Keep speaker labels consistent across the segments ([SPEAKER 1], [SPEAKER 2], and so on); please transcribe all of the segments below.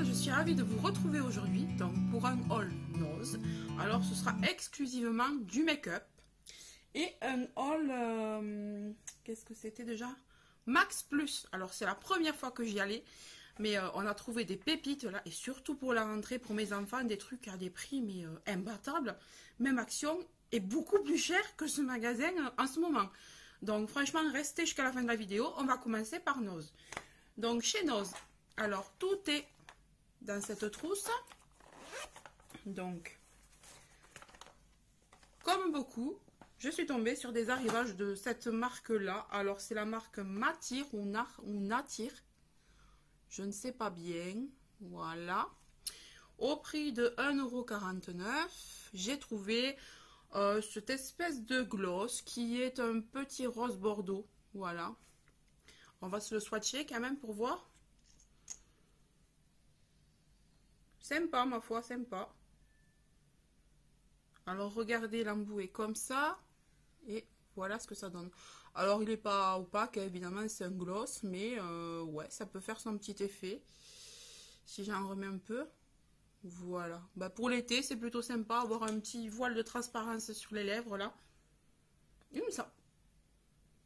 [SPEAKER 1] je suis ravie de vous retrouver aujourd'hui donc pour un haul Nose. Alors ce sera exclusivement du make-up et un haul, qu'est-ce que c'était déjà? Max Plus. Alors c'est la première fois que j'y allais, mais on a trouvé des pépites là, et surtout pour la rentrée, pour mes enfants, des trucs à des prix mais imbattables. Même Action est beaucoup plus cher que ce magasin en ce moment. Donc franchement, restez jusqu'à la fin de la vidéo. On va commencer par Nose. Donc chez Nose, alors tout est dans cette trousse. Donc, comme beaucoup, je suis tombée sur des arrivages de cette marque-là. Alors c'est la marque Matir ou Natir. Je ne sais pas bien. Voilà. Au prix de 1,49 €, j'ai trouvé cette espèce de gloss qui est un petit rose bordeaux. Voilà. On va se le swatcher quand même pour voir. Sympa, ma foi, sympa. Alors, regardez, l'embout est comme ça. Et voilà ce que ça donne. Alors, il n'est pas opaque, évidemment, c'est un gloss. Mais, ouais, ça peut faire son petit effet. Si j'en remets un peu. Voilà. Bah, pour l'été, c'est plutôt sympa. Avoir un petit voile de transparence sur les lèvres, là. Il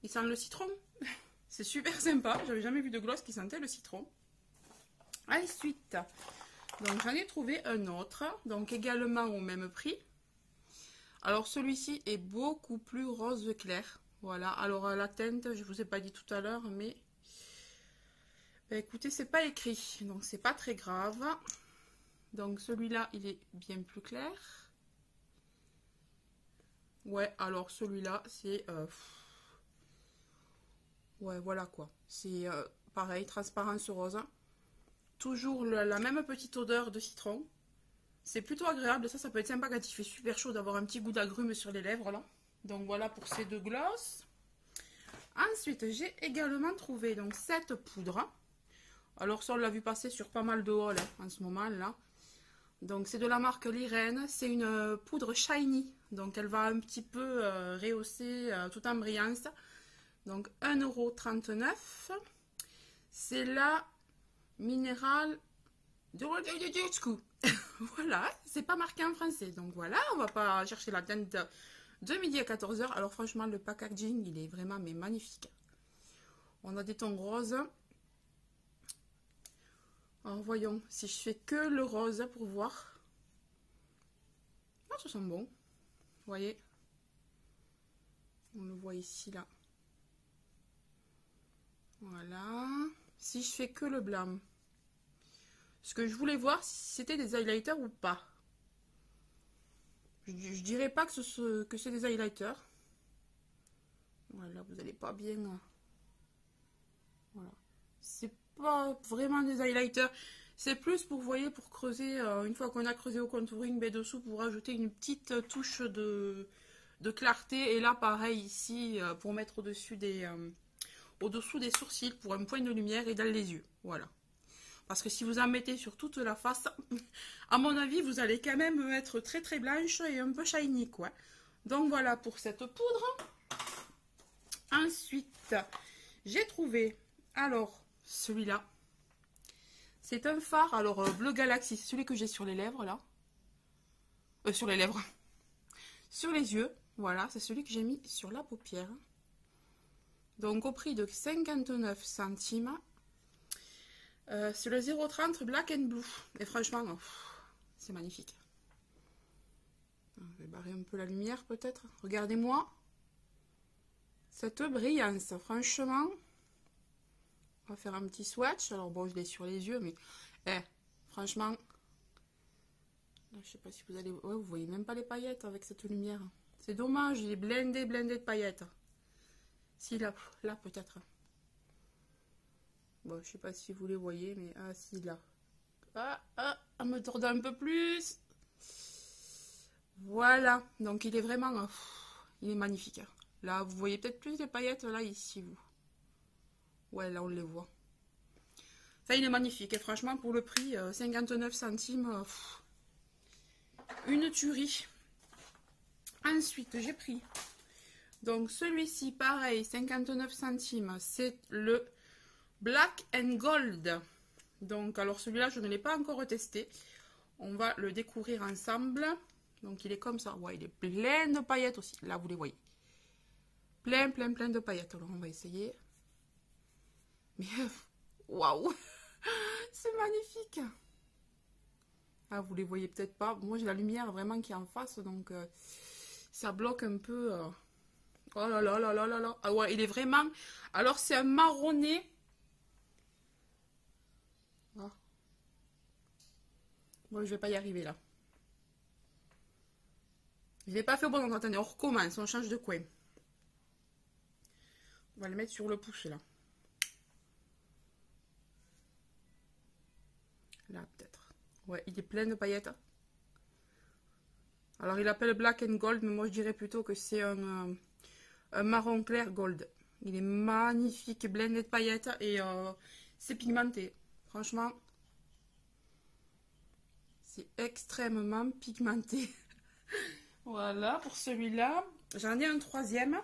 [SPEAKER 1] sent le citron. C'est super sympa. J'avais jamais vu de gloss qui sentait le citron. Ensuite, donc j'en ai trouvé un autre. Donc également au même prix. Alors celui-ci est beaucoup plus rose clair. Voilà. Alors la teinte, je vous ai pas dit tout à l'heure, mais bah, écoutez, c'est pas écrit. Donc c'est pas très grave. Donc celui-là, il est bien plus clair. Ouais, alors celui-là, c'est... ouais, voilà quoi. C'est pareil, transparence rose. Toujours la même petite odeur de citron. C'est plutôt agréable. Ça peut être sympa quand il fait super chaud d'avoir un petit goût d'agrumes sur les lèvres là. Donc voilà pour ces deux glosses. Ensuite, j'ai également trouvé donc cette poudre. Alors ça, on l'a vu passer sur pas mal de hauls en ce moment là. Donc c'est de la marque Liren. C'est une poudre shiny. Donc elle va un petit peu rehausser tout en brillance. Donc 1,39 €. C'est la minérale de voilà, c'est pas marqué en français. Donc voilà, on va pas chercher la teinte de midi à 14 h. Alors franchement, le packaging, il est vraiment mais magnifique. On a des tons roses. Alors voyons si je fais que le rose pour voir. Ah, ça sent bon. Vous voyez, on le voit ici là. Voilà. Si je fais que le blanc. Ce que je voulais voir si c'était des highlighters ou pas. Je dirais pas que c'est des highlighters. Voilà, vous n'allez pas bien. Voilà. C'est pas vraiment des highlighters. C'est plus pour, vous voyez, pour creuser. Une fois qu'on a creusé au contouring, ben dessous, pour rajouter une petite touche de clarté. Et là, pareil, ici, pour mettre au-dessus au-dessous des sourcils pour un point de lumière et dans les yeux. Voilà. Parce que si vous en mettez sur toute la face, à mon avis, vous allez quand même être très très blanche et un peu shiny, quoi. Donc voilà pour cette poudre. Ensuite, j'ai trouvé, alors, celui-là. C'est un fard, alors bleu Galaxy, c'est celui que j'ai sur les lèvres, là. Sur les lèvres. Sur les yeux, voilà, c'est celui que j'ai mis sur la paupière. Donc au prix de 59 centimes. C'est le 0,30 Black and Blue. Et franchement, c'est magnifique. Je vais barrer un peu la lumière peut-être. Regardez-moi cette brillance. Franchement, on va faire un petit swatch. Alors bon, je l'ai sur les yeux, mais franchement, là, je sais pas si vous allez... Ouais, vous voyez même pas les paillettes avec cette lumière. C'est dommage, il est blindé de paillettes. Si, là peut-être. Bon, je sais pas si vous les voyez, mais ah, si, là. À me tordre un peu plus. Voilà. Donc, il est vraiment... il est magnifique. Là, vous voyez peut-être plus les paillettes, là, ici, vous. Ouais, là, on les voit. Ça, il est magnifique. Et franchement, pour le prix, 59 centimes, une tuerie. Ensuite, j'ai pris... Donc, celui-ci, pareil, 59 centimes. C'est le Black and Gold. Donc, alors celui-là, je ne l'ai pas encore testé. On va le découvrir ensemble. Donc, il est comme ça. Ouais, il est plein de paillettes aussi. Là, vous les voyez. Plein, plein, plein de paillettes. Alors, on va essayer. Mais, waouh! C'est magnifique! Ah, vous les voyez peut-être pas. Moi, j'ai la lumière vraiment qui est en face. Donc, ça bloque un peu. Oh là là là là là là. Ah ouais, il est vraiment... Alors, c'est un marronné. Ah. Bon, je vais pas y arriver là. Je l'ai pas fait au bon endroit. Attendez, on recommence. On change de coin. On va le mettre sur le pouce là. Là, peut-être. Ouais, il est plein de paillettes. Alors, il appelle Black and Gold, mais moi, je dirais plutôt que c'est un marron clair gold. Il est magnifique, blindé de paillettes et c'est pigmenté. Franchement, c'est extrêmement pigmenté. Voilà, pour celui-là. J'en ai un troisième.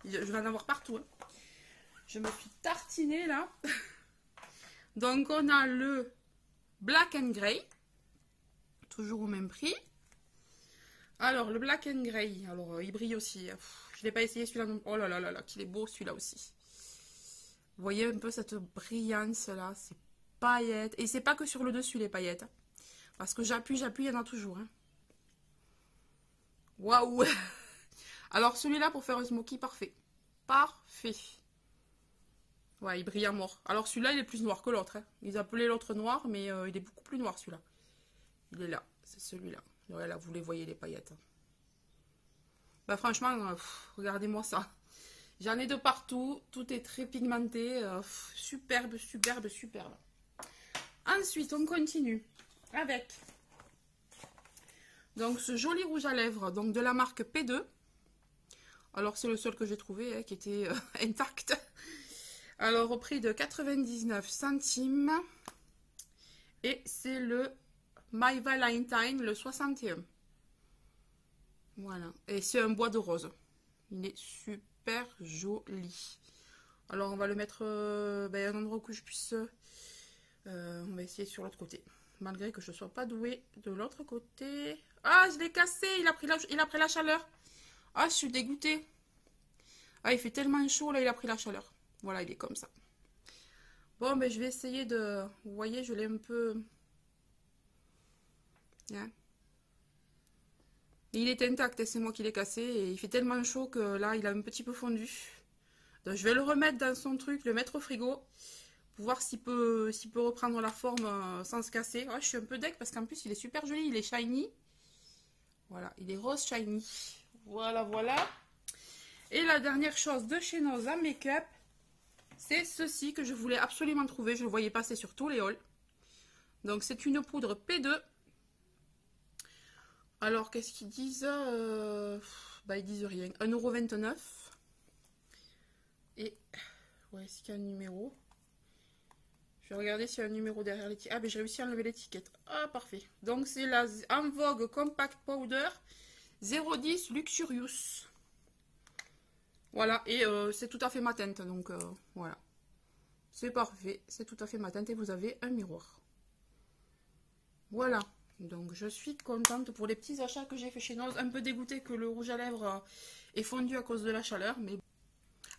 [SPEAKER 1] Je vais en avoir partout. Hein. Je me suis tartinée là. Donc, on a le Black and Grey. Toujours au même prix. Alors, le Black and Grey. Alors, il brille aussi. Je ne l'ai pas essayé celui-là. Oh là là là là, qu'il est beau celui-là aussi. Vous voyez un peu cette brillance là. C'est paillettes. Et c'est pas que sur le dessus les paillettes. Parce que j'appuie, il y en a toujours. Hein. Waouh! Alors, celui-là pour faire un smoky, parfait. Parfait. Ouais, il brille à mort. Alors, celui-là, il est plus noir que l'autre. Hein. Ils appelaient l'autre noir, mais il est beaucoup plus noir celui-là. Il est là. C'est celui-là. Ouais, là, vous les voyez, les paillettes. Bah, franchement, regardez-moi ça. J'en ai de partout. Tout est très pigmenté. Superbe, superbe, superbe. Ensuite, on continue avec donc ce joli rouge à lèvres donc de la marque P2. Alors, c'est le seul que j'ai trouvé hein, qui était intact. Alors, au prix de 99 centimes. Et c'est le My Valentine, le 61. Voilà. Et c'est un bois de rose. Il est super joli. Alors, on va le mettre à un endroit où je puisse... on va essayer sur l'autre côté. Malgré que je ne sois pas douée de l'autre côté. Ah, je l'ai cassé. Il a pris la chaleur. Ah, je suis dégoûtée. Ah, il fait tellement chaud, là, il a pris la chaleur. Voilà, il est comme ça. Bon, mais je vais essayer de... Vous voyez, je l'ai un peu... Hein. Il est intact, c'est moi qui l'ai cassé. Et il fait tellement chaud que là, il a un petit peu fondu. Donc, je vais le remettre dans son truc, le mettre au frigo. Pour voir s'il peut reprendre la forme sans se casser. Ouais, je suis un peu deck parce qu'en plus, il est super joli. Il est shiny. Voilà, il est rose shiny. Voilà, voilà. Et la dernière chose de chez Noza Make-up, c'est ceci que je voulais absolument trouver. Je le voyais passer sur tous les hauls. Donc, c'est une poudre P2. Alors, qu'est-ce qu'ils disent bah, ils disent rien. 1,29 €. Et, ouais, est-ce qu'il y a un numéro? Je vais regarder s'il y a un numéro derrière l'étiquette. Ah, mais j'ai réussi à enlever l'étiquette. Ah, parfait. Donc, c'est la En Vogue Compact Powder 010 Luxurious. Voilà, et c'est tout à fait ma teinte. Donc, voilà. C'est parfait. C'est tout à fait ma teinte et vous avez un miroir. Voilà. Donc, je suis contente pour les petits achats que j'ai fait chez Noz. Un peu dégoûtée que le rouge à lèvres est fondu à cause de la chaleur. Mais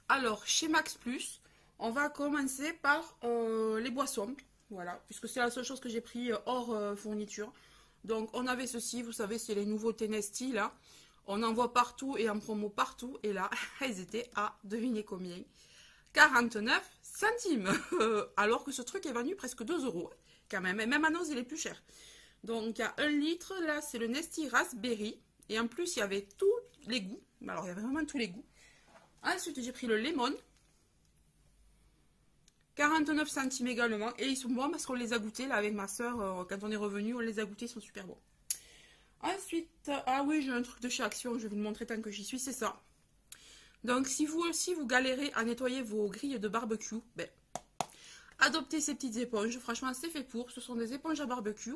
[SPEAKER 1] alors, chez Max Plus, on va commencer par les boissons. Voilà, puisque c'est la seule chose que j'ai pris hors fourniture. Donc, on avait ceci, vous savez, c'est les nouveautés Nesty, là. On en voit partout et en promo partout. Et là, elles étaient à, devinez combien, 49 centimes. Alors que ce truc est vendu presque 2 € quand même. Et même à Noz, il est plus cher. Donc, il y a 1 litre, là, c'est le Nesty Raspberry. Et en plus, il y avait tous les goûts. Alors, il y avait vraiment tous les goûts. Ensuite, j'ai pris le Lemon. 49 centimes également. Et ils sont bons parce qu'on les a goûtés, là, avec ma soeur. Quand on est revenu, on les a goûtés, ils sont super bons. Ensuite, ah oui, j'ai un truc de chez Action, je vais vous le montrer tant que j'y suis, c'est ça. Donc, si vous aussi, vous galérez à nettoyer vos grilles de barbecue, ben, adoptez ces petites éponges. Franchement, c'est fait pour. Ce sont des éponges à barbecue.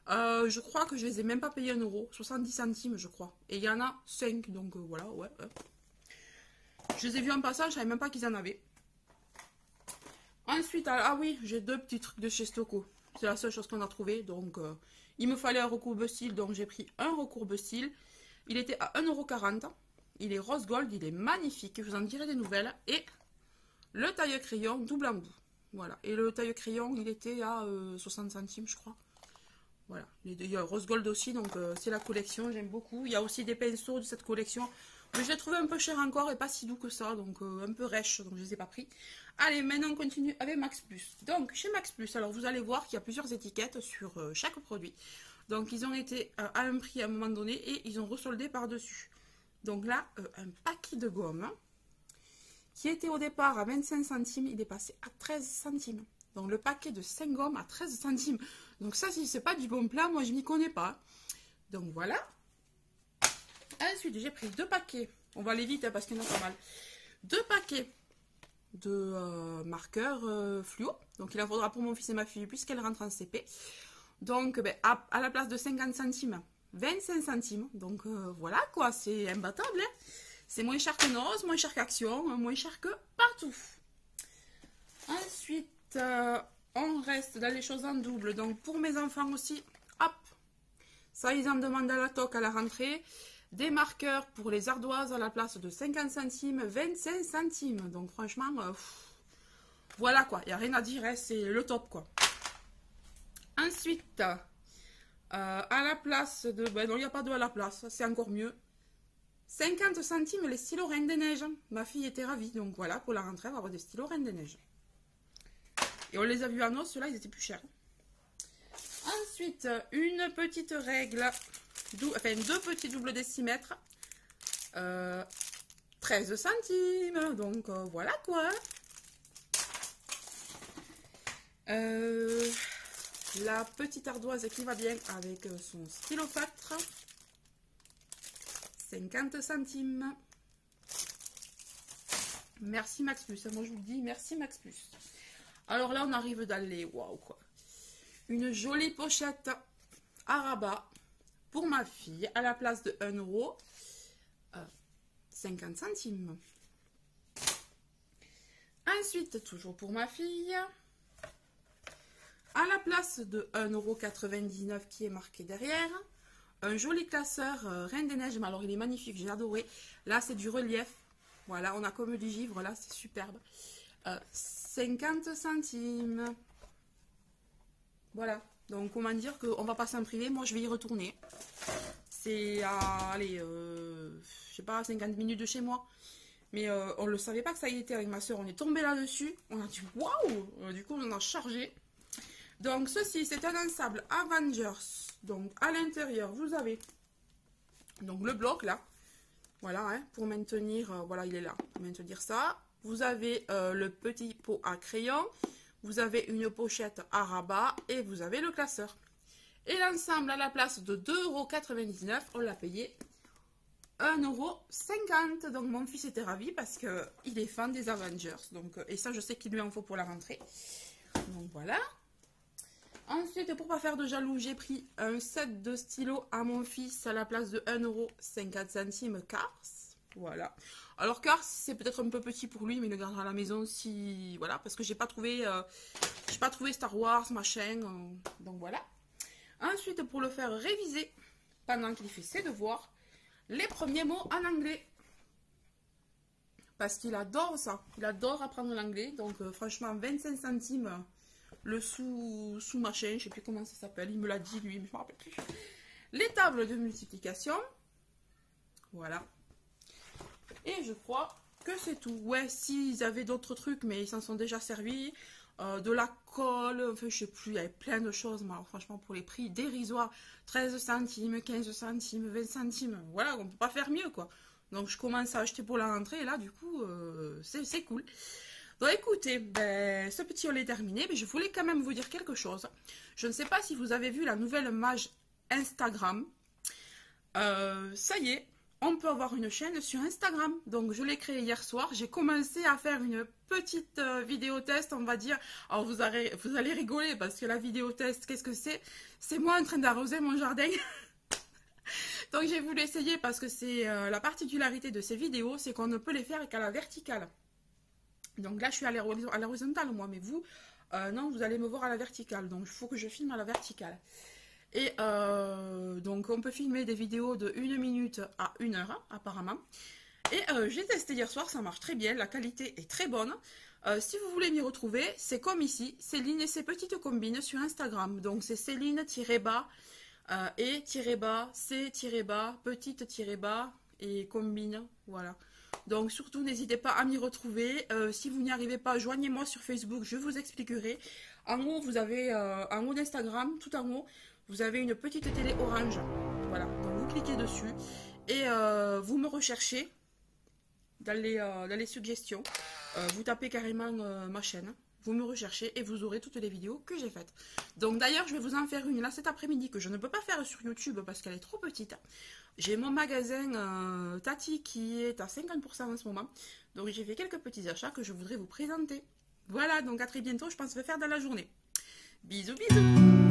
[SPEAKER 1] Je crois que je les ai même pas payées 1 €. 70 centimes, je crois. Et il y en a 5, donc voilà, ouais. Je les ai vus en passant, je savais même pas qu'ils en avaient. Ensuite, ah oui, j'ai deux petits trucs de chez Stoco. C'est la seule chose qu'on a trouvé. Donc, il me fallait un recourbe-style. Donc, j'ai pris un recourbe-style. Il était à 1,40 €. Il est rose gold. Il est magnifique. Je vous en dirai des nouvelles. Et le taille-crayon double embout. Voilà. Et le taille-crayon, il était à 60 centimes, je crois. Voilà. Il y a rose gold aussi. Donc, c'est la collection. J'aime beaucoup. Il y a aussi des pinceaux de cette collection. Mais je l'ai trouvé un peu cher encore et pas si doux que ça. Donc, un peu rêche. Donc, je ne les ai pas pris. Allez, maintenant on continue avec Max Plus. Donc, chez Max Plus, alors vous allez voir qu'il y a plusieurs étiquettes sur chaque produit. Donc, ils ont été à un prix à un moment donné et ils ont resoldé par-dessus. Donc là, un paquet de gomme qui était au départ à 25 centimes, il est passé à 13 centimes. Donc, le paquet de 5 gommes à 13 centimes. Donc, ça, si c'est pas du bon plan, moi, je m'y connais pas. Donc, voilà. Ensuite, j'ai pris deux paquets. On va aller vite hein, parce qu'il y en a pas mal. Deux paquets de marqueurs fluo. Donc il en faudra pour mon fils et ma fille puisqu'elle rentre en CP. Donc ben, à la place de 50 centimes, 25 centimes. Donc voilà quoi, c'est imbattable. Hein. C'est moins cher que Nose, moins cher qu'Action, moins cher que partout. Ensuite, on reste dans les choses en double. Donc pour mes enfants aussi, hop, ça ils en demandent à la toque à la rentrée. Des marqueurs pour les ardoises à la place de 50 centimes, 25 centimes. Donc franchement, voilà quoi, il n'y a rien à dire, hein, c'est le top quoi. Ensuite, à la place de... Ben non, il n'y a pas de à la place, c'est encore mieux. 50 centimes les stylos Reine des Neiges. Ma fille était ravie, donc voilà, pour la rentrée, on va avoir des stylos Reine des Neiges. Et on les a vus en os, ceux-là, ils étaient plus chers. Ensuite, une petite règle... Enfin, deux petits doubles décimètres, 13 centimes, donc voilà quoi. La petite ardoise qui va bien avec son stylo feutre, 50 centimes. Merci Max Plus, moi je vous le dis, merci Max Plus. Alors là on arrive dans les waouh quoi. Une jolie pochette à rabat. Pour ma fille, à la place de 1 €, 50 centimes. Ensuite, toujours pour ma fille, à la place de 1,99 € qui est marqué derrière, un joli classeur Reine des Neiges. Mais alors, il est magnifique, j'ai adoré. Là, c'est du relief. Voilà, on a comme du givre, là, c'est superbe. 50 centimes. Voilà. Donc, comment dire qu'on va passer en privé, moi je vais y retourner. C'est à, allez, je sais pas, 50 minutes de chez moi. Mais on ne le savait pas que ça y était avec ma soeur. On est tombé là-dessus. On a dit waouh! Du coup, on en a chargé. Donc, ceci, c'est un ensemble Avengers. Donc, à l'intérieur, vous avez donc le bloc là. Voilà, hein, pour maintenir, voilà, il est là. Pour maintenir ça. Vous avez le petit pot à crayon. Vous avez une pochette à rabat et vous avez le classeur. Et l'ensemble, à la place de 2,99 €, on l'a payé 1,50 €. Donc mon fils était ravi parce qu'il est fan des Avengers. Donc, et ça, je sais qu'il lui en faut pour la rentrée. Donc voilà. Ensuite, pour pas faire de jaloux, j'ai pris un set de stylos à mon fils à la place de 1,50 € Cars. Voilà. Alors Cars, c'est peut-être un peu petit pour lui, mais il le gardera à la maison si... Voilà, parce que j'ai pas trouvé Star Wars, machin. Donc voilà. Ensuite, pour le faire réviser, pendant qu'il fait ses devoirs, les premiers mots en anglais. Parce qu'il adore ça. Il adore apprendre l'anglais. Donc franchement, 25 centimes le sous-machin, je sais plus comment ça s'appelle. Il me l'a dit lui, mais je me rappelle plus. Les tables de multiplication. Voilà. Et je crois que c'est tout. Ouais, s'ils avaient d'autres trucs, mais ils s'en sont déjà servis. De la colle, enfin je sais plus, il y avait plein de choses. Mais alors, franchement, pour les prix dérisoires, 13 centimes, 15 centimes, 20 centimes, voilà, on peut pas faire mieux quoi. Donc je commence à acheter pour la rentrée et là du coup, c'est cool. Donc écoutez, ben, ce petit haul est terminé, mais je voulais quand même vous dire quelque chose. Je ne sais pas si vous avez vu la nouvelle mage Instagram. Ça y est. On peut avoir une chaîne sur Instagram. Donc, je l'ai créée hier soir. J'ai commencé à faire une petite vidéo test, on va dire. Alors, vous allez rigoler parce que la vidéo test, qu'est-ce que c'est? C'est moi en train d'arroser mon jardin. Donc, j'ai voulu essayer parce que c'est la particularité de ces vidéos, c'est qu'on ne peut les faire qu'à la verticale. Donc là, je suis à l'horizontale, moi, mais vous, non, vous allez me voir à la verticale. Donc, il faut que je filme à la verticale. Et donc, on peut filmer des vidéos de 1 minute à 1 heure, apparemment. Et j'ai testé hier soir, ça marche très bien, la qualité est très bonne. Si vous voulez m'y retrouver, c'est comme ici, Céline et ses petites combines sur Instagram. Donc, c'est Céline-bas et-bas, c-bas, petite-bas et combine, voilà. Donc surtout n'hésitez pas à m'y retrouver. Si vous n'y arrivez pas, joignez-moi sur Facebook, je vous expliquerai. En haut, vous avez en haut d'Instagram, tout en haut, vous avez une petite télé orange. Voilà, donc vous cliquez dessus et vous me recherchez dans les suggestions. Vous tapez carrément ma chaîne. Vous me recherchez et vous aurez toutes les vidéos que j'ai faites. Donc d'ailleurs, je vais vous en faire une là cet après-midi que je ne peux pas faire sur YouTube parce qu'elle est trop petite. J'ai mon magasin Tati qui est à 50% en ce moment. Donc j'ai fait quelques petits achats que je voudrais vous présenter. Voilà, donc à très bientôt, je pense le faire dans la journée. Bisous, bisous!